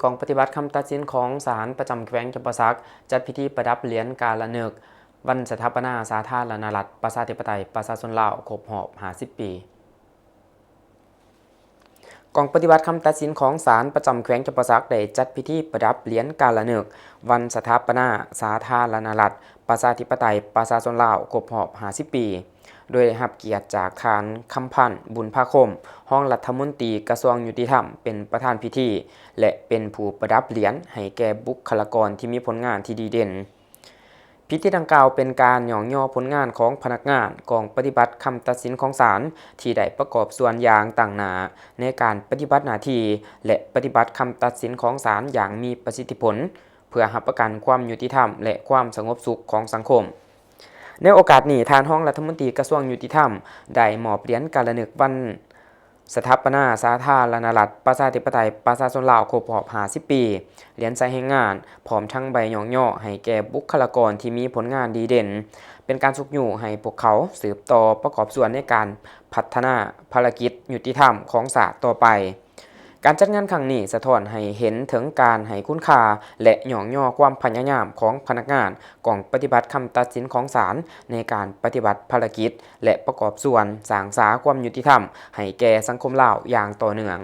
กองปฏิบัติคำตัดสินของศาลประจำแขวงจำปาสักจัดพิธีประดับเหรียญกาละเนิกวันสถาปนาสาธารณรัฐประชาธิปไตยประชาชนลาวครบรอบ50 ปีกองปฏิบัติคำตัดสินของศาลประจำแขวงจำปาสักได้จัดพิธีประดับเหรียญกาละเนิกวันสถาปนาสาธารณรัฐประชาธิปไตยประชาชนลาวครบรอบ50 ปีโดยได้รับเกียรติจากทานคำพันธ์บุญภาคมรองรัฐมนตรีกระทรวงยุติธรรมเป็นประธานพิธีและเป็นผู้ประดับเหรียญให้แก่บุคลากรที่มีผลงานที่ดีเด่นพิธีดังกล่าวเป็นการหย่องย่อผลงานของพนักงานกองปฏิบัติคำตัดสินของศาลที่ได้ประกอบส่วนอย่างต่างหน้าในการปฏิบัติหน้าที่และปฏิบัติคำตัดสินของศาลอย่างมีประสิทธิผลเพื่อรับประกันความยุติธรรมและความสงบสุขของสังคมในโอกาสนี้ทานรองรัฐมนตรีกระทรวงยุติธรรมได้มอบเหรียญกาละเนิกวันสถาปนาสาธารณรัฐประชาธิปไตยประชาชนลาวครบรอบ50 ปีเหรียญใส่แห่งงานพร้อมทั้งใบหย่องย่อให้แก่บุคลากรที่มีผลงานดีเด่นเป็นการสุกยู่ให้พวกเขาสืบต่อประกอบส่วนในการพัฒนาภารกิจยุติธรรมของศาลต่อไปการจัดงานครั้งนี้สะท้อนให้เห็นถึงการให้คุณค่าและหย่องย่อความพยายามของพนักงานกองปฏิบัติคำตัดสินของศาลในการปฏิบัติภารกิจและประกอบส่วนสร้างสาความยุติธรรมให้แก่สังคมลาวอย่างต่อเนื่อง